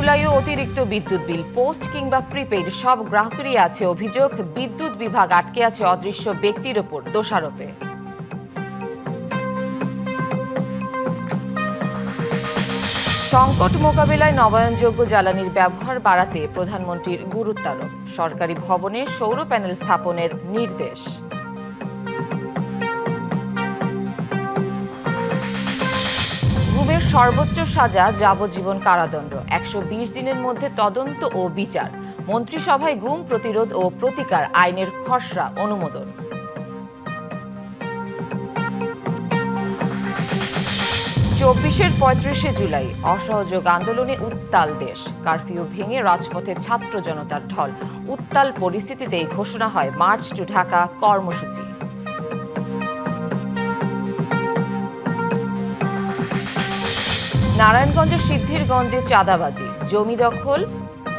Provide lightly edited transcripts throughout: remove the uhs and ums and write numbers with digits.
জুলাইও অতিরিক্ত বিদ্যুৎ বিল, পোস্ট কিংবা প্রিপেইড সব গ্রাহকেরই আছে অভিযোগ। বিদ্যুৎ বিভাগ আটকে আছে অদৃশ্য ব্যক্তির ওপর দোষারোপে। সংকট মোকাবিলায় নবায়নযোগ্য জ্বালানির ব্যবহার বাড়াতে প্রধানমন্ত্রীর গুরুত্বারোপ। সরকারি ভবনে সৌর প্যানেল স্থাপনের নির্দেশ। গুমের সর্বোচ্চ সাজা যাবজ্জীবন কারাদণ্ড, ১২০ দিনের মধ্যে তদন্ত ও বিচার। মন্ত্রিসভায় গুম প্রতিরোধ ও প্রতিকার আইনের খসড়া অনুমোদন। ২৪-এর ৩৫ জুলাই অসহযোগ আন্দোলনে উত্তাল দেশ। কারফিউ ভেঙে রাজপথে ছাত্র জনতার ঢল। উত্তাল পরিস্থিতিতেই ঘোষণা হয় মার্চ টু ঢাকা কর্মসূচি। নারায়ণগঞ্জের সিদ্ধিরগঞ্জে চাঁদাবাজি, জমি দখল,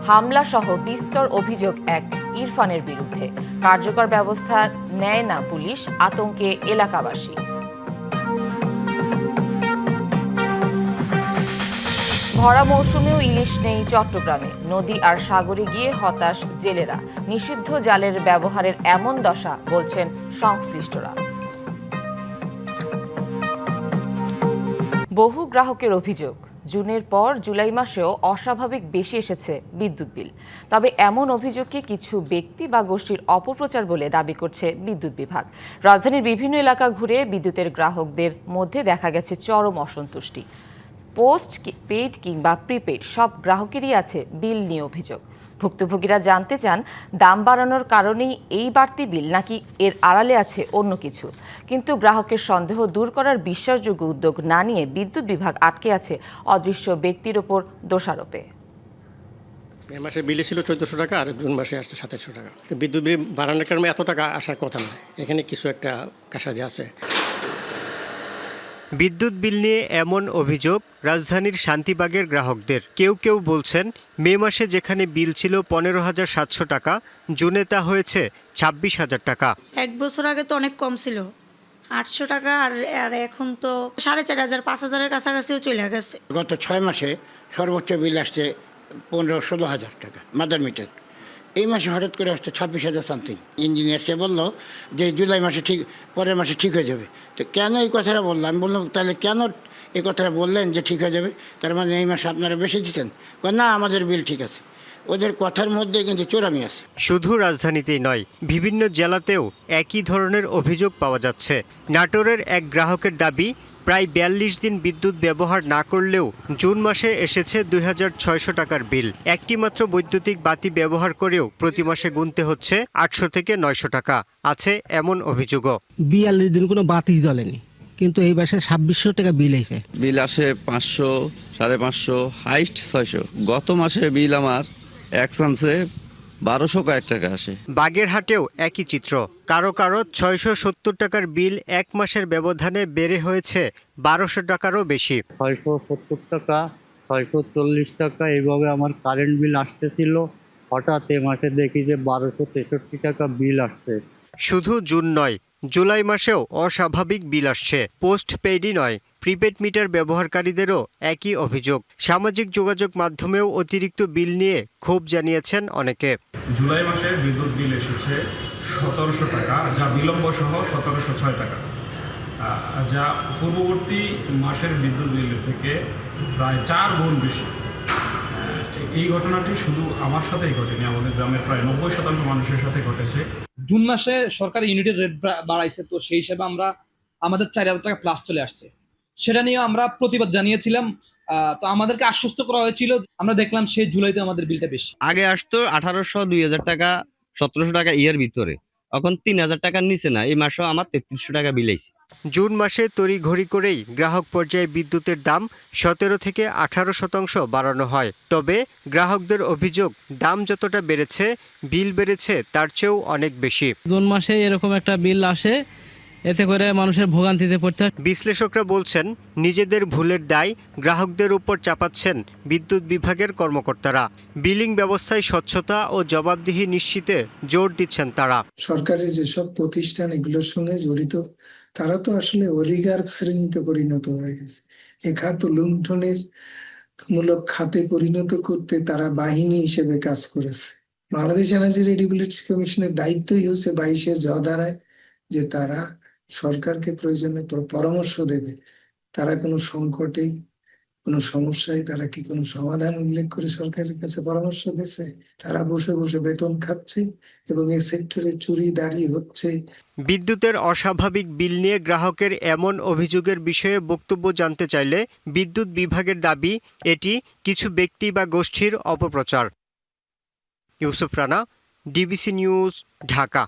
হামলা সহ বিস্তর অভিযোগ এক ইরফানের বিরুদ্ধে। কার্যকর ব্যবস্থা নেয় না পুলিশ, আতঙ্কে এলাকাবাসী। ভরা মৌসুমেও ইলিশ নেই চট্টগ্রামে। নদী আর সাগরে গিয়ে হতাশ জেলেরা। নিষিদ্ধ জালের ব্যবহারের এমন দশা, বলছেন সংশ্লিষ্টরা। বহু গ্রাহকের অভিযোগ, জুনের পর জুলাই মাসেও অস্বাভাবিক বেশি এসেছে বিদ্যুৎ বিল। তবে এমন অভিযোগকে কিছু ব্যক্তি বা গোষ্ঠীর অপপ্রচার বলে দাবি করছে বিদ্যুৎ বিভাগ। রাজধানীর বিভিন্ন এলাকা ঘুরে বিদ্যুতের গ্রাহকদের মধ্যে দেখা গেছে চরম অসন্তুষ্টি। পোস্ট পেইড কিংবা প্রিপেইড সব গ্রাহকেরই আছে বিল নিয়ে অভিযোগ। ভুক্তভোগীরা জানতে চান, দাম বাড়ানোর কারণেই এই বাড়তি বিল, নাকি এর আড়ালে আছে অন্য কিছু। কিন্তু গ্রাহকের সন্দেহ দূর করার বিশ্বাসযোগ্য উদ্যোগ না নিয়ে বিদ্যুৎ বিভাগ আটকে আছে অদৃশ্য ব্যক্তির ওপর দোষারোপে। মে মাসে বিলে ছিল ১৪০০ টাকা, আর জুন মাসে আসছে ২৭০০ টাকা। তো বিদ্যুৎ বিল বাড়ানোর কারণে এত টাকা আসার কথা নয়, এখানে কিছু একটা কারসাজি আছে। বিদ্যুৎ বিল নিয়ে এমন অভিযোগ রাজধানীর শান্তিবাগের গ্রাহকদের। কেউ কেউ বলছেন, মে মাসে যেখানে বিল ছিল ১৫,৭০০ টাকা, জুনে তা হয়েছে ২৬,০০০ টাকা। এক বছর আগে তো অনেক কম ছিল, ৮০০ টাকা, আর এখন তো ৪,৫০০, ৫,০০০-এর কাছাকাছিও চলে গেছে। গত ৬ মাসে সর্বোচ্চ বিল আসছে ১৫-১৬,০০০ টাকা মাদার মিটার। এই মাসে হঠাৎ করে আসছে ২৬,০০০ সামথিং। ইঞ্জিনিয়ার সে বললো যে জুলাই মাসে ঠিক, পরের মাসে ঠিক হয়ে যাবে। তো কেন এই কথাটা বললাম? আমি বললাম, তাহলে কেন এই কথাটা বললেন যে ঠিক হয়ে যাবে? তার মানে এই মাসে আপনারা বেশি দিচ্ছেন? না, আমাদের বিল ঠিক আছে। ওদের কথার মধ্যে কিন্তু চোরামি আছে। শুধু রাজধানীতেই নয়, বিভিন্ন জেলাতেও একই ধরনের অভিযোগ পাওয়া যাচ্ছে। নাটোরের এক গ্রাহকের দাবি, প্রায় ৪২ দিন বিদ্যুৎ ব্যবহার না করলেও জুন মাসে এসেছে ২,৬০০ টাকার বিল। একটি মাত্র বৈদ্যুতিক বাতি ব্যবহার করেও প্রতি মাসে গুনতে হচ্ছে ৮০০ থেকে ৯০০ টাকা। আছে এমন অভিযোগও। ৪২ দিন কোনো বাতি জ্বলেনি, কিন্তু এই মাসে ২৬০০ টাকা বিল এসে। বিল আসে ৫০০, ৫৫০, হাইস্ট ৬০০। গত মাসে বিল আমার এক চান্সে ১২০০ কয়েক টাকা আসে। বাগেরহাটেও একই চিত্র। কারো কারো ৬৭০ টাকার বিল এক মাসের ব্যবধানে বেড়ে হয়েছে ১২০০ টাকারও বেশি। ৬৭০ টাকা, ৬৪০ টাকা এইভাবে আমার কারেন্ট বিল আসতেছিল। হঠাৎ এ মাসে দেখি যে ১২৬৩ টাকা বিল আসছে। শুধু জুন নয়, জুলাই মাসেও অস্বাভাবিক বিল আসছে। পোস্ট পেইডই নয়, প্রিপেড মিটার ব্যবহারকারীদেরও একই অভিযোগ। সামাজিক যোগাযোগ মাধ্যমেও অতিরিক্ত বিল নিয়ে ক্ষোভ জানিয়েছেন অনেকে। জুলাই মাসের বিদ্যুৎ বিল এসেছে ১৭০০ টাকা, যা বিলম্ব সহ ১৭০৬ টাকা, যা পূর্ববর্তী মাসের বিদ্যুৎ বিলের থেকে প্রায় ৪ গুণ বেশি। এই ঘটনাটি শুধু আমার সাথেই ঘটেনি, আমাদের গ্রামের প্রায় ৯০% মানুষের সাথে ঘটেছে। জুন মাসে সরকার ইউনিটের রেট বাড়াইছে, তো সেই হিসাবে আমাদের ৪,০০০ টাকা প্লাস চলে আসছে। সেটা নিয়ে আমরা প্রতিবাদ জানিয়েছিলাম। তো আমাদেরকে আশ্বস্ত করা হয়েছিল, আমরা দেখলাম সেই জুলাইতে আমাদের বিলটা বেশি। আগে আসতো ১৮০০, ২,০০০ টাকা, ১৭০০ টাকা ইয়ের ভিতরে, এখন ৩,০০০ টাকার নিচে না। এই মাসেও আমার ৩৩০০ টাকা বিল আইছে। জুন মাসে তড়িঘড়ি করেই গ্রাহক পর্যায়ে বিদ্যুতের দাম ১৭ থেকে ১৮% বাড়ানো হয়। তবে গ্রাহকদের অভিযোগ, দাম যতটা বেড়েছে, বিল বেড়েছে তার চেয়েও অনেক বেশি। জুন মাসে এরকম একটা বিল আসে, এতে করে মানুষের ভোগান্তিতে পড়তে হয়। বিশ্লেষকরা বলছেন, নিজেদের ভুলের দায় গ্রাহকদের উপর চাপাচ্ছেন বিদ্যুৎ বিভাগের কর্মকর্তারা। বিলিং ব্যবস্থায় স্বচ্ছতা ও জবাবদিহি নিশ্চিতে জোর দিচ্ছেন তারা। সরকারি যেসব প্রতিষ্ঠান এগুলোর সঙ্গে জড়িত, তারা তো আসলে অলিগার্ক শ্রেণীতে পরিণত হয়ে গেছে। এ খাত লুণ্ঠনের মূলক খাতে পরিণত করতে তারা বাহিনী হিসেবে কাজ করেছে। বাংলাদেশ এনার্জি রেগুলেটরি কমিশনের দায়িত্বই হচ্ছে 22-এর জ ধারায় যে তারা সরকারকে প্রয়োজনে পরামর্শ দেবে। তারা কোনো সংকটে, কোনো সমস্যায় তারা কি কোনো সমাধান উল্লেখ করে সরকারের কাছে পরামর্শ দিয়েছে? তারা বসে বসে বেতন খাচ্ছে এবং এই সেক্টরে চুরি দাঁড়ি হচ্ছে। বিদ্যুতের অস্বাভাবিক বিল নিয়ে গ্রাহকের এমন অভিযোগের বিষয়ে বক্তব্য জানতে চাইলে বিদ্যুৎ বিভাগের দাবি এটি কিছু ব্যক্তি বা গোষ্ঠীর অপপ্রচার। Yusuf Rana, DBC news, Dhaka.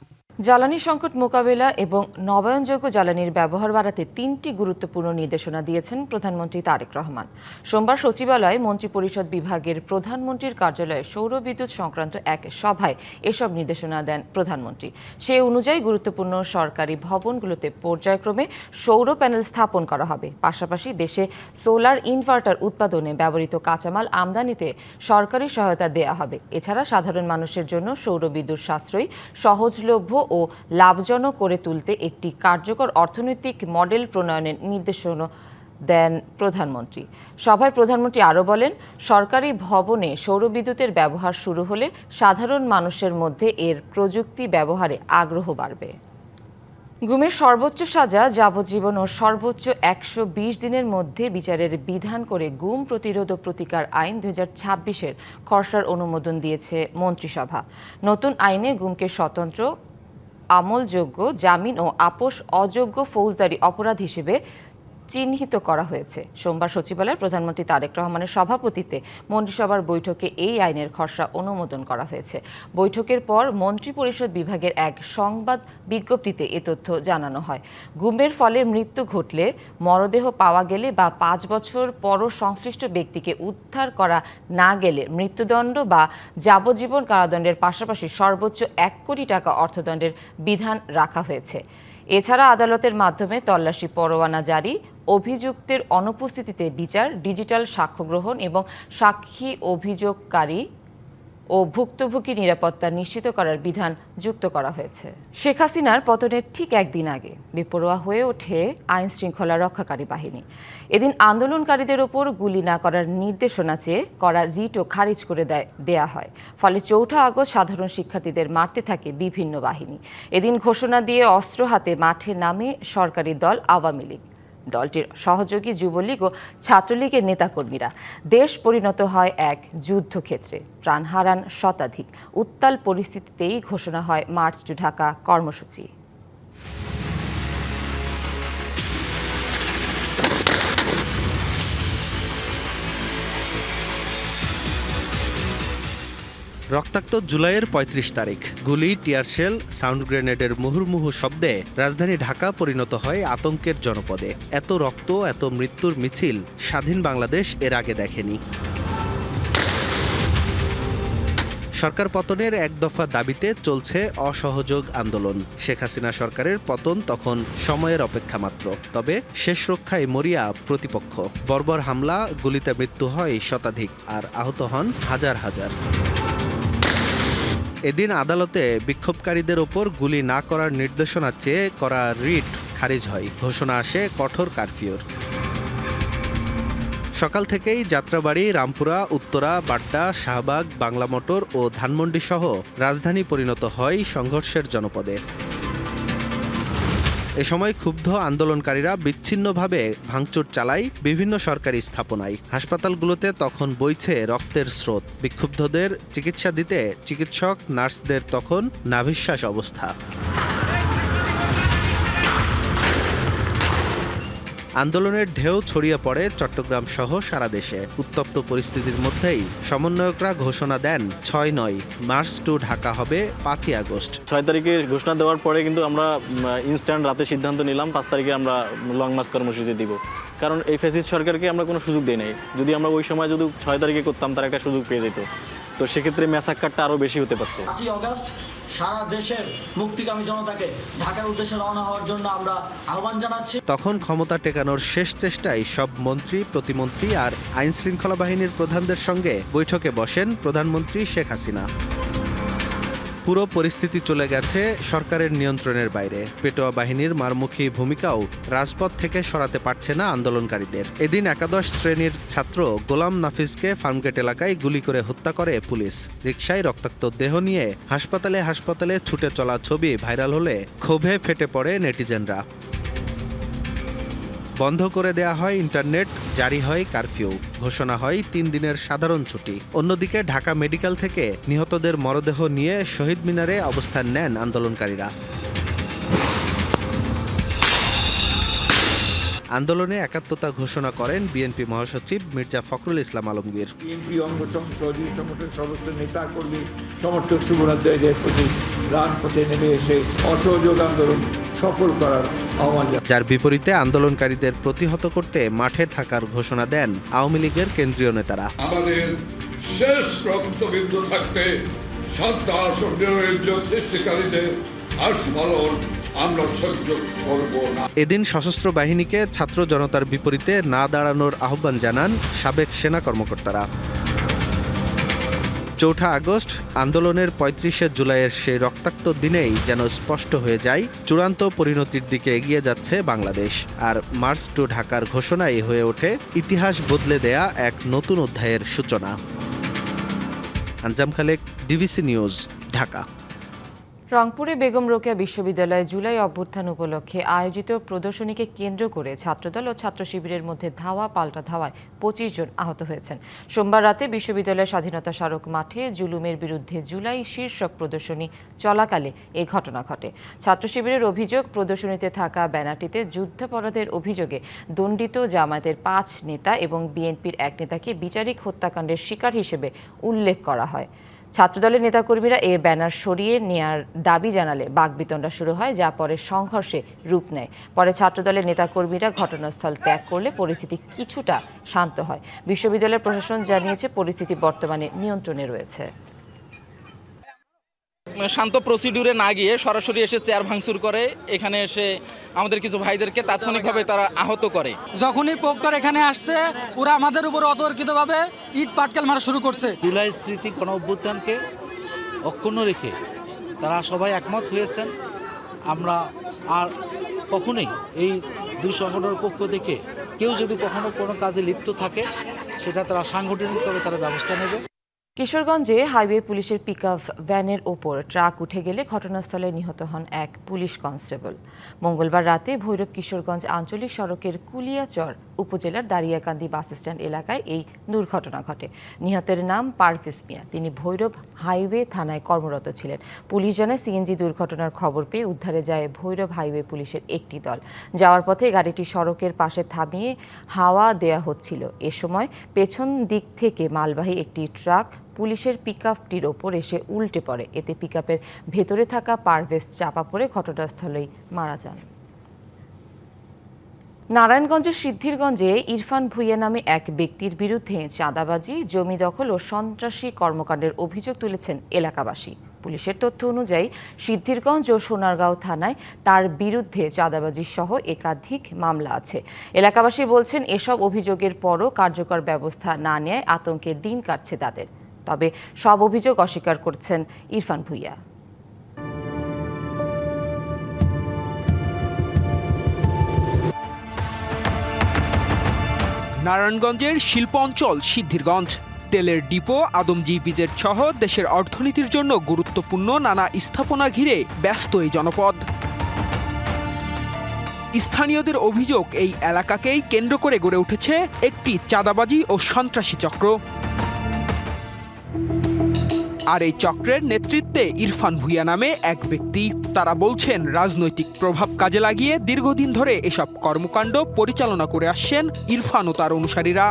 জ্বালানি সংকট মোকাবেলা এবং নবায়নযোগ্য জ্বালানির ব্যবহার বাড়াতে 3টি গুরুত্বপূর্ণ নির্দেশনা দিয়েছেন প্রধানমন্ত্রী তারেক রহমান। সোমবার সচিবালয়ে মন্ত্রিপরিষদ বিভাগের প্রধানমন্ত্রীর কার্যালয়ে সৌর বিদ্যুৎ সংক্রান্ত এক সভায় এসব নির্দেশনা দেন প্রধানমন্ত্রী। সে অনুযায়ী গুরুত্বপূর্ণ সরকারি ভবনগুলোতে পর্যায়ক্রমে সৌর প্যানেল স্থাপন করা হবে। পাশাপাশি দেশে সোলার ইনভার্টার উৎপাদনে ব্যবহৃত কাঁচামাল আমদানিতে সরকারি সহায়তা দেয়া হবে। এছাড়া সাধারণ মানুষের জন্য সৌর বিদ্যুৎ সাশ্রয়ী, সহজলভ্য ও লাভজনক করে তুলতে একটি কার্যকর অর্থনৈতিক মডেল প্রণয়নের নির্দেশনা দেন প্রধানমন্ত্রী। সভায় প্রধানমন্ত্রী আরও বলেন, সরকারি ভবনে সৌর বিদ্যুতের ব্যবহার শুরু হলে সাধারণ মানুষের মধ্যে এর প্রযুক্তি ব্যবহারে আগ্রহ বাড়বে। গুমের সর্বোচ্চ সাজা যাবজ্জীবন ও সর্বোচ্চ 120 দিনের মধ্যে বিচারের বিধান করে গুম প্রতিরোধ ও প্রতিকার আইন 2026-এর খসড়ার অনুমোদন দিয়েছে মন্ত্রিসভা। নতুন আইনে গুমকে স্বতন্ত্র, আমলযোগ্য, জামিন ও আপোষ অযোগ্য ফৌজদারি অপরাধ হিসেবে চিহ্নিত করা হয়েছে। সোমবার সচিবালয়ে প্রধানমন্ত্রী তারেক রহমানের সভাপতিত্বে মন্ত্রিসভার বৈঠকে এই আইনের খসড়া অনুমোদন করা হয়েছে। বৈঠকের পর মন্ত্রিপরিষদ বিভাগের এক সংবাদ বিজ্ঞপ্তিতে এ তথ্য জানানো হয়। গুমের ফলে মৃত্যু ঘটলে, মরদেহ পাওয়া গেলে বা 5 বছর পরও সংশ্লিষ্ট ব্যক্তিকে উদ্ধার করা না গেলে মৃত্যুদণ্ড বা যাবজ্জীবন কারাদণ্ডের পাশাপাশি সর্বোচ্চ 1 কোটি টাকা অর্থদণ্ডের বিধান রাখা হয়েছে। এছাড়া আদালতের মাধ্যমে তল্লাশি পরোয়ানা জারি, অভিযুক্তের অনুপস্থিতিতে বিচার, ডিজিটাল সাক্ষ্য গ্রহণ এবং সাক্ষী, অভিযোগকারী ও ভুক্তভোগী নিরাপত্তা নিশ্চিত করার বিধান যুক্ত করা হয়েছে। শেখ হাসিনার পতনের ঠিক একদিন আগে বেপরোয়া হয়ে ওঠে আইন শৃঙ্খলা রক্ষাকারী বাহিনী। এদিন আন্দোলনকারীদের ওপর গুলি না করার নির্দেশনা চেয়ে করা রিটও খারিজ করে দেয়া হয়। ফলে 4 আগস্ট সাধারণ শিক্ষার্থীদের মারতে থাকে বিভিন্ন বাহিনী। এদিন ঘোষণা দিয়ে অস্ত্র হাতে মাঠে নামে সরকারি দল আওয়ামী লীগ। দলটির সহযোগী যুবলীগ ও ছাত্রলীগের নেতাকর্মীরা। দেশ পরিণত হয় এক যুদ্ধক্ষেত্রে, প্রাণ হারান শতাধিক। উত্তাল পরিস্থিতিতেই ঘোষণা হয় মার্চ টু ঢাকা কর্মসূচি। রক্তাক্ত জুলাইয়ের ৩৫ তারিখ, গুলি, টিয়ারশেল, সাউন্ড গ্রেনেডের মুহুর্মুহু শব্দে রাজধানী ঢাকা পরিণত হয় আতঙ্কের জনপদে। এত রক্ত, এত মৃত্যুর মিছিল স্বাধীন বাংলাদেশ এর আগে দেখেনি। সরকার পতনের এক দফা দাবিতে চলছে অসহযোগ আন্দোলন। শেখ হাসিনা সরকারের পতন তখন সময়ের অপেক্ষা মাত্র। তবে শেষ রক্ষায় মরিয়া প্রতিপক্ষ। বর্বর হামলা, গুলিতে মৃত্যু হয় শতাধিক আর আহত হন হাজার হাজার। এদিন আদালতে বিক্ষোভকারীদের ওপর গুলি না করার নির্দেশনা চেয়ে করা রিট খারিজ হয়। ঘোষণা আসে কঠোর কারফিউর। সকাল থেকেই যাত্রাবাড়ি, রামপুরা, উত্তরা, বাড্ডা, শাহবাগ, বাংলা মোটর ও ধানমন্ডি সহ রাজধানী পরিণত হয় সংঘর্ষের জনপদে। এ সময় ক্ষুব্ধ আন্দোলনকারীরা বিচ্ছিন্নভাবে ভাঙচুর চালায় বিভিন্ন সরকারি স্থাপনায়। হাসপাতালগুলোতে তখন বইছে রক্তের স্রোত। বিক্ষুব্ধদের চিকিৎসা দিতে চিকিৎসক, নার্সদের তখন নাভিশ্বাস অবস্থা। আন্দোলনের ঢেউ ছড়িয়ে পড়ে চট্টগ্রাম সহ সারা দেশে। উত্তপ্ত পরিস্থিতির মধ্যেই সমন্বয়করা ঘোষণা দেন ৬-৯ মার্চ টু ঢাকা হবে ৫ই আগস্ট। ৬ তারিখে ঘোষণা দেওয়ার পরে কিন্তু আমরা ইনস্ট্যান্ট রাতে সিদ্ধান্ত নিলাম ৫ তারিখে আমরা লং মার্চ কর্মসূচি দিব। কারণ এই ফ্যাসিস্ট সরকারকে আমরা কোনো সুযোগ দিই নাই। যদি আমরা ওই সময় যদি ৬ তারিখে করতাম, তার একটা সুযোগ পেয়ে যেত। তো সেক্ষেত্রে ম্যাসাক্কারটা আরও বেশি হতে পারত। ৫ই আগস্ট সারা দেশের মুক্তিকামী জনতাকে ঢাকার উদ্দেশ্যে রওনা হওয়ার জন্য আমরা আহ্বান জানাচ্ছি। তখন ক্ষমতা টেকানোর শেষ চেষ্টায় সব মন্ত্রী, প্রতিমন্ত্রী আর আইন শৃঙ্খলা বাহিনীর প্রধানদের সঙ্গে বৈঠকে বসেন প্রধানমন্ত্রী শেখ হাসিনা। পুরো পরিস্থিতি চলে গেছে সরকারের নিয়ন্ত্রণের বাইরে। পেটোয়া বাহিনীর মারমুখী ভূমিকাও রাজপথ থেকে সরাতে পারছে না আন্দোলনকারীদের। এদিন একাদশ শ্রেণীর ছাত্র গোলাম নাফিজকে ফার্মগেট এলাকায় গুলি করে হত্যা করে পুলিশ। রিকশায় রক্তাক্ত দেহ নিয়ে হাসপাতালে ছুটে চলা ছবি ভাইরাল হলে ক্ষোভে ফেটে পড়ে নেটিজেনরা। বন্ধ করে দেয়া হয় ইন্টারনেট, জারি হয় কারফিউ, ঘোষণা হয় 3 দিনের সাধারণ ছুটি। অন্যদিকে ঢাকা মেডিকেল থেকে নিহতদের মরদেহ নিয়ে শহীদ মিনারে অবস্থান নেন আন্দোলনকারীরা। আন্দোলনে একাত্মতা ঘোষণা করেন বিএনপি মহাসচিব মির্জা ফখরুল ইসলাম আলমগীর। বিএনপি অঙ্গ সহযোগী সংগঠনের সমস্ত নেতা কর্মী সমর্থক শুভরাত্মীদের প্রতি রাজপথে নেমে এসে অসহযোগ আন্দোলন সফল করার আহ্বান জানান। যার বিপরীতে আন্দোলনকারীদের প্রতিহত করতে মাঠে থাকার ঘোষণা দেন আওয়ামী লীগের কেন্দ্রীয় নেতারা। আমাদের শেষ রক্তবিন্দু থাকতে সন্ত্রাস ও নৈরাজ্য সৃষ্টিকারীদের আস্ফালন আমরা সহ্য করব না। এদিন সশস্ত্র বাহিনীকে ছাত্র জনতার বিপরীতে না দাঁড়ানোর আহ্বান জানান সাবেক সেনা কর্মকর্তারা। 4 আগস্ট আন্দোলনের 35 জুলাইয়ের সেই রক্তাক্ত দিনেই যেন স্পষ্ট হয়ে যায় চূড়ান্ত পরিণতির দিকে এগিয়ে যাচ্ছে বাংলাদেশ। আর মার্চ টু ঢাকার ঘোষণাই হয়ে ওঠে ইতিহাস বদলে দেয়া এক নতুন অধ্যায়ের সূচনা। আঞ্জাম খালেক, ডিবিসি নিউজ, ঢাকা। রংপুরে বেগম রোকেয়া বিশ্ববিদ্যালয়ে জুলাই অভ্যুত্থান উপলক্ষে আয়োজিত প্রদর্শনীকে কেন্দ্র করে ছাত্রদল ও ছাত্র শিবিরের মধ্যে ধাওয়া পাল্টা ধাওয়ায় 25 জন আহত হয়েছেন। সোমবার রাতে বিশ্ববিদ্যালয়ের স্বাধীনতা স্মারক মাঠে জুলুমের বিরুদ্ধে জুলাই শীর্ষক প্রদর্শনী চলাকালে এই ঘটনা ঘটে। ছাত্র শিবিরের অভিযোগ, প্রদর্শনীতে থাকা ব্যানারটিতে যুদ্ধাপরাধের অভিযোগে দণ্ডিত জামায়াতের 5 নেতা এবং বিএনপির 1 নেতাকে বিচারিক হত্যাকাণ্ডের শিকার হিসেবে উল্লেখ করা হয়। ছাত্রদলের নেতাকর্মীরা এ ব্যানার সরিয়ে নেয়ার দাবি জানালে বাকবিতণ্ডা শুরু হয়, যা পরে সংঘর্ষে রূপ নেয়। পরে ছাত্রদলের নেতাকর্মীরা ঘটনাস্থল ত্যাগ করলে পরিস্থিতি কিছুটা শান্ত হয়। বিশ্ববিদ্যালয়ের প্রশাসন জানিয়েছে পরিস্থিতি বর্তমানে নিয়ন্ত্রণে রয়েছে। শান্ত প্রসিডিউরে না গিয়ে সরাসরি এসে চেয়ার ভাঙচুর করে, এখানে এসে আমাদের কিছু ভাইদেরকে তাৎক্ষণিকভাবে তারা আহত করে। যখনই প্রক্টর এখানে আসছে ওরা আমাদের উপর অতর্কিতভাবে ইট পাটকেল মারা শুরু করছে। জুলাই স্মৃতি গণ অভ্যুত্থানকে অক্ষুণ্ণ রেখে তারা সবাই একমত হয়েছেন। আমরা আর কখনোই এই দুই সংগঠনের পক্ষ থেকে কেউ যদি কখনো কোনো কাজে লিপ্ত থাকে সেটা তারা সাংগঠনিকভাবে তারা ব্যবস্থা নেবে। কিশোরগঞ্জে হাইওয়ে পুলিশের পিকআপ ভ্যানের ওপর ট্রাক উঠে গেলে ঘটনাস্থলে নিহত হন এক পুলিশ কনস্টেবল। মঙ্গলবার রাতে ভৈরব কিশোরগঞ্জ আঞ্চলিক সড়কের কুলিয়াচর উপজেলার দারিয়াকান্দি বাস স্ট্যান্ড এলাকায় এই দুর্ঘটনা ঘটে। নিহতের নাম পারভেজ মিয়া। তিনি ভৈরব হাইওয়ে থানায় কর্মরত ছিলেন। পুলিশ জানায় সিএনজি দুর্ঘটনার খবর পেয়ে উদ্ধারে যায় ভৈরব হাইওয়ে পুলিশের একটি দল। যাওয়ার পথে গাড়িটি সড়কের পাশে থামিয়ে হাওয়া দেয়া হচ্ছিল। এ সময় পেছন দিক থেকে মালবাহী একটি ট্রাক পুলিশের পিকআপটির ওপর এসে উল্টে পড়ে। এতে পিকআপের ভেতরে থাকা পারভেজ চাপা পড়ে ঘটনাস্থলেই মারা যান। নারায়ণগঞ্জের সিদ্ধিরগঞ্জে ইরফান ভুইয়া নামে এক ব্যক্তির বিরুদ্ধে চাঁদাবাজি, জমি দখল ও সন্ত্রাসী কর্মকাণ্ডের অভিযোগ তুলেছেন এলাকাবাসী। পুলিশের তথ্য অনুযায়ী সিদ্ধিরগঞ্জ ও সোনারগাঁও থানায় তার বিরুদ্ধে চাঁদাবাজি সহ একাধিক মামলা আছে। এলাকাবাসী বলছেন, এসব অভিযোগের পরও কার্যকর ব্যবস্থা না নেয় আতঙ্কে দিন কাটছে তাদের। তবে সব অভিযোগ অস্বীকার করছেন ইরফান ভুইয়া। নারায়ণগঞ্জের শিল্প অঞ্চল সিদ্ধিরগঞ্জ, তেলের ডিপো, আদমজী ইপিজেড সহ দেশের অর্থনীতির জন্য গুরুত্বপূর্ণ নানা স্থাপনা ঘিরে ব্যস্ত এই জনপদ। স্থানীয়দের অভিযোগ, এই এলাকাকেই কেন্দ্র করে গড়ে উঠেছে একটি চাঁদাবাজি ও সন্ত্রাসী চক্র। আর এই চক্রের নেতৃত্বে ইরফান ভুইয়া নামে এক ব্যক্তি। তারা বলছেন, রাজনৈতিক প্রভাব কাজে লাগিয়ে দীর্ঘদিন ধরে এসব কর্মকাণ্ড পরিচালনা করে আসছেন ইরফান ও তার অনুসারীরা।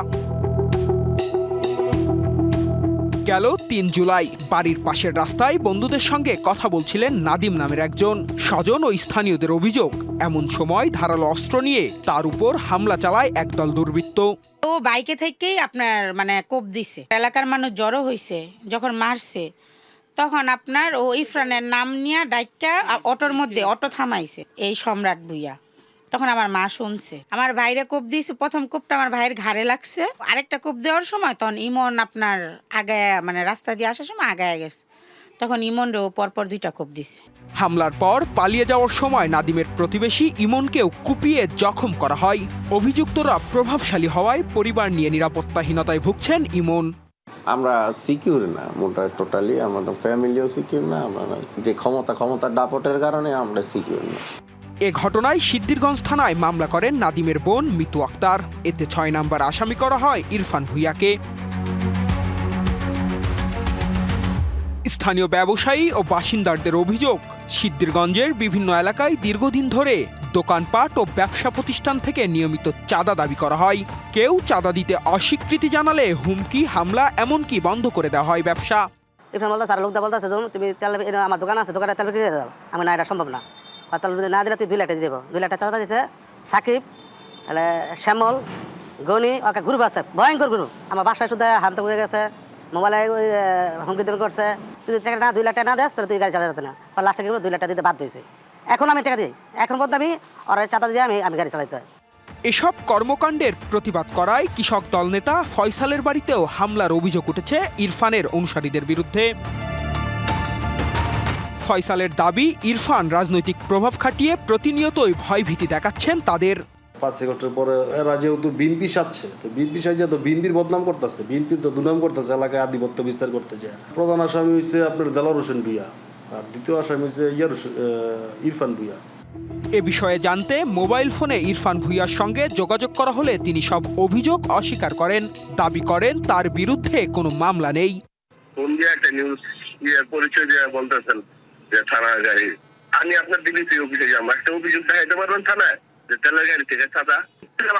গেল 3 জুলাই বাড়ির পাশের রাস্তায় বন্ধুদের সঙ্গে কথা বলছিলেন নাদিম নামের একজন স্বজন ও স্থানীয়দের অভিযোগ, এমন সময় ধারালো অস্ত্র নিয়ে তার উপর হামলা চালায় একদল দুর্বৃত্ত। ও বাইকে থেকেই আপনার কোপ দিছে, এলাকার মানুষ জড়ো হয়েছে, যখন মারছে তখন আপনার ও ইরফানের নাম নিয়ে ডাইকা অটোর মধ্যে অটো থামাইছে এই সম্রাট ভুইয়া। তখন আমার মা শুনছে, আমার ভাইরে কোপ দিয়েছে। প্রথম কোপটা আমার ভাইয়ের ঘাড়ে লাগছে, আরেকটা কোপ দেওয়ার সময় তখন ইমন আপনার আগায় মানে রাস্তা দিয়ে আসার সময় আগায় গেছে, তখন ইমনরেও পরপর 2টা কোপ দিছে। হামলার পর পালিয়ে যাওয়ার সময় নাদিমের প্রতিবেশী ইমনকেও কুপিয়ে জখম করা হয়। অভিযুক্তরা প্রভাবশালী হওয়ায় পরিবার নিয়ে নিরাপত্তাহীনতায় ভুগছেন ইমন। আমরা সিকিউর না, মোটা টোটালি আমাদের ফ্যামিলিও সিকিউর না, আমরা যে ক্ষমতার দাপটের কারণে আমরা সিকিউর না। এ ঘটনায় সিদ্ধিরগঞ্জ থানায় মামলা করেন নাদিমের বোন মিতু আক্তার। এতে 6 নম্বর আসামি করা হয় ইরফান ভুঁইয়াকে। স্থানীয় ব্যবসায়ী ও বাসিন্দাদের অভিযোগ, সিদ্ধিরগঞ্জের বিভিন্ন এলাকায় দীর্ঘদিন ধরে দোকানপাট ও ব্যবসা প্রতিষ্ঠান থেকে নিয়মিত চাঁদা দাবি করা হয়। কেউ চাঁদা দিতে অস্বীকৃতি জানালে হুমকি, হামলা, এমনকি বন্ধ করে দেওয়া হয় ব্যবসা। ইরফান বলতে স্যার লোকদা বলতেছে তুমি তেল, আমার দোকান আছে, দোকানে তেল বিক্রি দাও। আমি না, এটা সম্ভব না, তেল না দিলে তুই 2 লাখ দিয়ে দেবো। 2 লাখ টাকা চাঁদা দিয়েছে সাকিব, শ্যামল, গনি, ওকে গ্রুপ আছে, ভয়ঙ্কর গ্রুপ। আমার বাসায় শুধু হামতা করে গেছে, মোবাইলে হুমকি দেবে করছে, তুই টাকা না 2 লাখ টাকা না দেস তাহলে তুই গাড়ি চালাতে যেত না। লাস্টে 2 লাখ টাকা দিতে বাধ্য হয়েছে। এখন আমি টাকা দিই, এখন বলতে আমি ওর চাঁদা দিয়ে আমি গাড়ি চালাতে হয়। এসব কর্মকাণ্ডের প্রতিবাদ করায় কৃষক দল নেতা ফয়সালের বাড়িতেও হামলার অভিযোগ উঠেছে ইরফানের অনুসারীদের বিরুদ্ধে। ফয়সালের দাবি, ইরফান রাজনৈতিক প্রভাব খাটিয়ে প্রতিনিয়তই ভয়ভীতি দেখাচ্ছেন তাদের। 5 আগস্টের পরে এরা যেহেতু বিএনপি সাজছে, তো বিএনপি সাজে তো বিএনপির বদনাম করতেছে, বিএনপির তো দুর্নাম করতেছে, এলাকায় আধিপত্য বিস্তার করতে যায়। প্রধান আসামি হচ্ছে আপনার দেলোয়ার হোসেন ভূঁইয়া, আর দ্বিতীয় আসামি হচ্ছে ইরফান ভূঁইয়া। এ বিষয়ে জানতে মোবাইল ফোনে ইরফান ভূঁইয়ার সঙ্গে যোগাযোগ করা হলে তিনি সব অভিযোগ অস্বীকার করেন। দাবি করেন তার বিরুদ্ধে কোনো মামলা নেই। কোন যে একটা নিউজ পরিচয় দিয়ে বলতেছেন যে থানার গাড়ি, আমি আপনার ডিবিসি অফিসে যাবো, একটা অভিযোগ দেখাইতে পারবেন থানায় যে তেলের গাড়ি থেকে চাঁদা,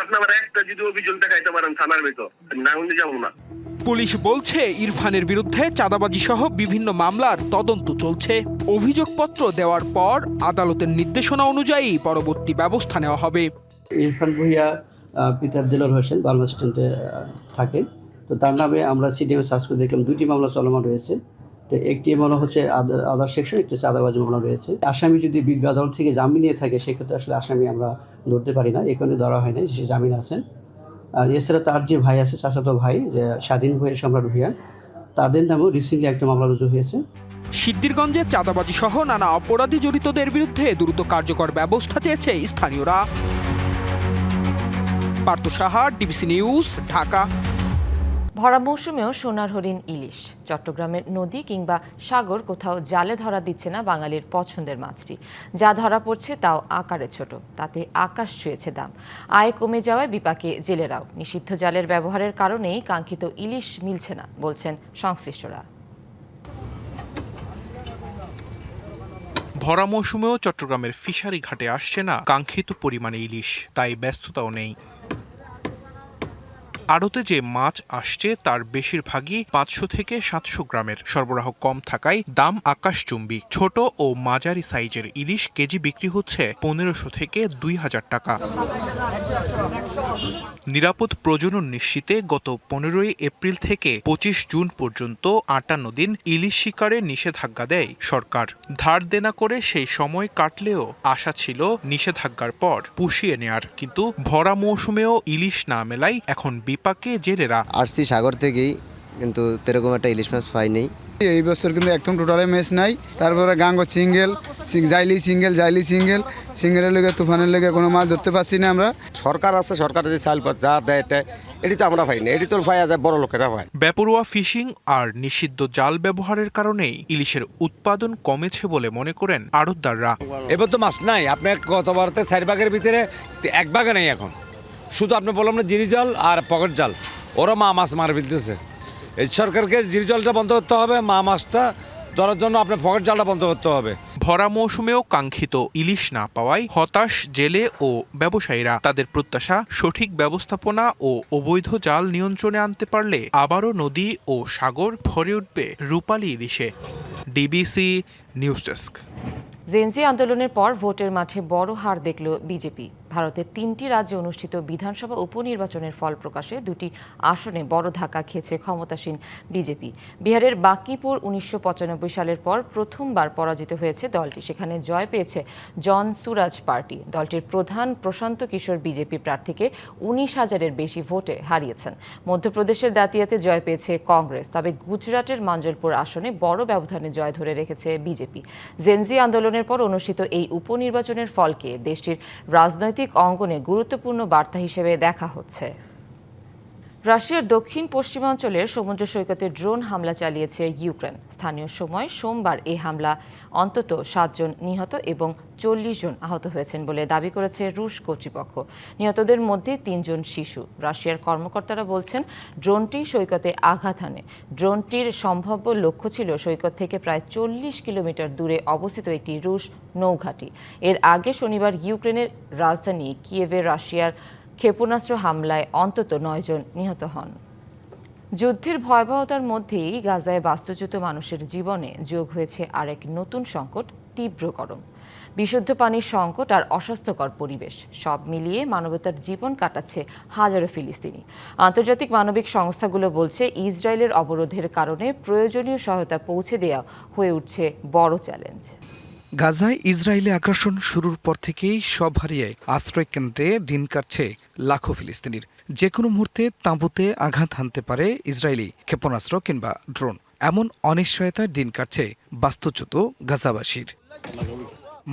আপনার একটা যদি অভিযোগ দেখাইতে পারেন থানার ভিতর, না হলে যাবো না। পুলিশ বলছে ইরফানের বিরুদ্ধে চাঁদাবাজি সহ বিভিন্ন মামলার তদন্ত চলছে। অভিযোগপত্র দেওয়ার পর আদালতের নির্দেশনা অনুযায়ী পরবর্তী ব্যবস্থা নেওয়া হবে। ইরফান ভূঁইয়া পিতার দেলোয়ার হোসেন বার্মা স্ট্যান্ডে থাকেন, তো তার নামে আমরা সিডিএম সার্চ করে দেখলাম 2টি মামলা চলমান রয়েছে। তো একটি মামলা হচ্ছে আদার সেকশন, একটি চাঁদাবাজি মামলা রয়েছে। আসামি যদি বিজ্ঞ আদালত থেকে জামিন নিয়ে থাকে সেক্ষেত্রে আসলে আসামি আমরা ধরতে পারি না, এখানে ধরা হয় না, সে জামিন আছেন। আর এছাড়া তার যে ভাই আছে, চাচাতো ভাই স্বাধীন ভূঁইয়া, সম্রাট ভূঁইয়া, তাদের নামেও রিসেন্টলি একটা মামলা রুজু হয়েছে। সিদ্ধিরগঞ্জে চাঁদাবাজি সহ নানা অপরাধী জড়িতদের বিরুদ্ধে দ্রুত কার্যকর ব্যবস্থা চেয়েছে স্থানীয়রা। Partha Saha, DBC news, Dhaka. ভরা মৌসুমেও সোনার হরিণ ইলিশ। চট্টগ্রামের নদী কিংবা সাগর কোথাও জালে ধরা দিচ্ছে না বাঙালির পছন্দের মাছটি। যা ধরা পড়ছে তাও আকারে ছোট, তাতে আকাশ ছুঁয়েছে দাম। আয় কমে যাওয়ায় বিপাকে জেলেরাও। নিষিদ্ধ জালের ব্যবহারের কারণেই কাঙ্ক্ষিত ইলিশ মিলছে না বলছেন সংশ্লিষ্টরা। ভরা মৌসুমেও চট্টগ্রামের ফিশারি ঘাটে আসছে না কাঙ্ক্ষিত পরিমাণে ইলিশ, তাই ব্যস্ততাও নেই। আড়তে যে মাছ আসছে তার বেশিরভাগই 500 থেকে 700 গ্রামের। সরবরাহ কম থাকায় দাম আকাশচুম্বী। ছোট ও মাঝারি সাইজের ইলিশ কেজি বিক্রি হচ্ছে 1500 থেকে 2000 টাকা। নিরাপদ প্রজনন নিশ্চিতে গত 15 এপ্রিল থেকে 25 জুন পর্যন্ত 58 দিন ইলিশ শিকারে নিষেধাজ্ঞা দেয় সরকার। ধার দেনা করে সেই সময় কাটলেও আশা ছিল নিষেধাজ্ঞার পর পুষিয়ে নেয়ার, কিন্তু ভরা মৌসুমেও ইলিশ না মেলায় এখন বিপাকে জেলেরা। আসছি সাগর থেকেই, কিন্তু এরকম একটা ইলিশ মাছ পাইনি এই বছর, কিন্তু একদম টোটালে ম্যাচ নাই। তারপরে গাঙ্গ সিঙ্গেল, জাইলি সিঙ্গেলের লেগে, তুফানের লেগে কোনো মাছ ধরতে পারছি না আমরা। সরকার আছে, সরকার যে চাল যা দেয় এটি তো আমরা পাই না, এটি তো পাওয়া যায় বড় লোকেরা পায়। বেপরোয়া ফিশিং আর নিষিদ্ধ জাল ব্যবহারের কারণেই ইলিশের উৎপাদন কমেছে বলে মনে করেন আড়তদাররা। এবার তো মাছ নাই, আপনার গতবারতে 4 ভাগের ভিতরে 1 ভাগে নেই। এখন শুধু আপনি বললাম না জিরি জাল আর পকেট জাল, ওরা মাছ মার ফেলতেছে। এই সরকারকে জিরি জালটা বন্ধ করতে হবে, মাছটা ধরার জন্য আপনার পকেট জালটা বন্ধ করতে হবে। ভরা মৌসুমেও কাঙ্ক্ষিত ইলিশ না পাওয়ায় হতাশ জেলে ও ব্যবসায়ীরা। তাদের প্রত্যাশা, সঠিক ব্যবস্থাপনা ও অবৈধ জাল নিয়ন্ত্রণে আনতে পারলে আবারও নদী ও সাগর ভরে উঠবে রূপালী ইলিশে। DBC news desk. জেনজি আন্দোলনের পর ভোটের মাঠে বড় হার দেখল বিজেপি। ভারতের 3টি রাজ্যে অনুষ্ঠিত বিধানসভা উপনির্বাচনের ফল প্রকাশে 2টি আসনে বড় ধাক্কা খেয়েছে ক্ষমতাসীন বিজেপি। বিহারের বাঁকিপুর 1995 সালের পর প্রথমবার পরাজিত হয়েছে দলটি। সেখানে জয় পেয়েছে জন সুরাজ পার্টি। দলটির প্রধান প্রশান্ত কিশোর বিজেপি প্রার্থীকে 19,000-এর বেশি ভোটে হারিয়েছেন। মধ্যপ্রদেশের দাতিয়াতে জয় পেয়েছে কংগ্রেস। তবে গুজরাটের মাঞ্জলপুর আসনে বড় ব্যবধানে জয় ধরে রেখেছে বিজেপি। জেনজি আন্দোলনের পর অনুষ্ঠিত এই উপনির্বাচনের ফলকে দেশটির রাজনৈতিক অঙ্গনে গুরুত্বপূর্ণ বার্তা হিসেবে দেখা হচ্ছে। রাশিয়ার দক্ষিণ পশ্চিমাঞ্চলের সমুদ্র সৈকতে ড্রোন হামলা চালিয়েছে ইউক্রেন। স্থানীয় সময় সোমবার এই হামলা অন্তত 7 জন নিহত এবং 40 জন আহত হয়েছেন বলে দাবি করেছে রুশ কর্তৃপক্ষ। নিহতদের মধ্যে 3 জন শিশু। রাশিয়ার কর্মকর্তারা বলছেন ড্রোনটি সৈকতে আঘাত হানে। ড্রোনটির সম্ভাব্য লক্ষ্য ছিল সৈকত থেকে প্রায় 40 কিলোমিটার দূরে অবস্থিত একটি রুশ নৌঘাঁটি। এর আগে শনিবার ইউক্রেনের রাজধানী কিয়েভে রাশিয়ার ক্ষেপণাস্ত্র হামলায় অন্তত 9 জন নিহত হন। যুদ্ধের ভয়াবহতার মধ্যেই গাজায় বাস্তুচ্যুত মানুষের জীবনে যোগ হয়েছে আরেক নতুন সংকট, তীব্র গরম। বিশুদ্ধ পানির সংকট আর অস্বাস্থ্যকর পরিবেশ সব মিলিয়ে মানবতার জীবন কাটাচ্ছে হাজারো ফিলিস্তিনি। আন্তর্জাতিক মানবিক সংস্থাগুলো বলছে ইসরায়েলের অবরোধের কারণে প্রয়োজনীয় সহায়তা পৌঁছে দেওয়া হয়ে উঠছে বড় চ্যালেঞ্জ। গাজায় ইসরায়েলি আগ্রাসন শুরুর পর থেকেই সব হারিয়ে আশ্রয় কেন্দ্রে দিন কাটছে লাখো ফিলিস্তিনির। যে কোনো মুহূর্তে তাঁবুতে আঘাত হানতে পারে ইসরায়েলি ক্ষেপণাস্ত্র কিংবা ড্রোন। এমন অনিশ্চয়তায় দিন কাটছে বাস্তুচ্যুত গাজাবাসীর।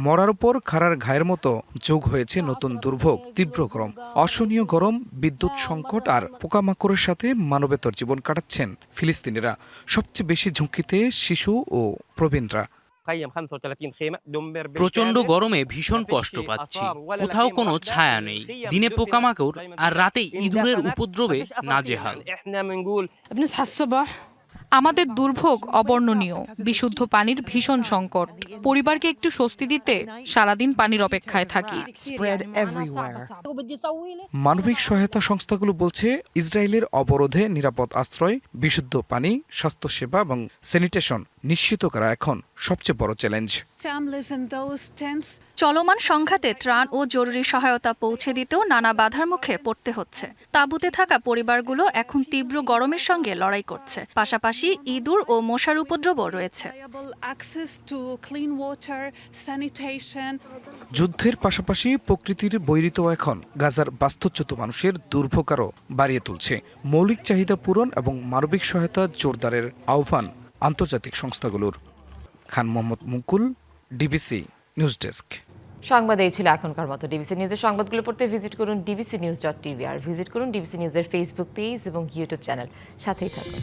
মরার উপর খাড়ার ঘায়ের মতো যোগ হয়েছে নতুন দুর্ভোগ, তীব্র গরম, অসহনীয় গরম, বিদ্যুৎ সংকট আর পোকামাকড়ের সাথে মানবেতর জীবন কাটাচ্ছেন ফিলিস্তিনিরা। সবচেয়ে বেশি ঝুঁকিতে শিশু ও প্রবীণরা। প্রচন্ড গরমে ভীষণ কষ্ট পাচ্ছি। কোথাও কোনো ছায়া নেই। দিনে পোকামাকড় আর রাতে ইঁদুরের উপদ্রবে নাজেহাল। আমাদের দুর্ভোগ অবর্ণনীয়। বিশুদ্ধ পানির ভীষণ সংকট। পরিবারকে একটু স্বস্তি দিতে সারাদিন পানির অপেক্ষায় থাকি। মানবিক সহায়তা সংস্থাগুলো বলছে ইসরায়েলের অবরোধে নিরাপদ আশ্রয়, বিশুদ্ধ পানি, স্বাস্থ্যসেবা এবং স্যানিটেশন নিশ্চিত করা এখন সবচেয়ে বড় চ্যালেঞ্জ। চলমান সংঘাতে ত্রাণ ও জরুরি সহায়তা পৌঁছে দিতেও নানা বাধার মুখে পড়তে হচ্ছে। তাঁবুতে থাকা পরিবারগুলো এখন তীব্র গরমের সঙ্গে লড়াই করছে। পাশাপাশি ইঁদুর ও মশার উপদ্রবও রয়েছে। যুদ্ধের পাশাপাশি প্রকৃতির বৈরিত এখন গাজার বাস্তুচ্যুত মানুষের দুর্ভোগ আরও বাড়িয়ে তুলছে। মৌলিক চাহিদা পূরণ এবং মানবিক সহায়তা জোরদারের আহ্বান আন্তর্জাতিক সংস্থাগুলোর। খান মোহাম্মদ মুকুল, ডিবিসি নিউজ ডেস্ক। সংবাদ এই ছিল এখনকার মতো। ডিবিসি নিউজের সংবাদগুলো পড়তে ভিজিট করুন dbcnews.tv আর ভিজিট করুন ডিবিসি নিউজের ফেসবুক পেজ এবং ইউটিউব চ্যানেল। সাথেই থাকুন।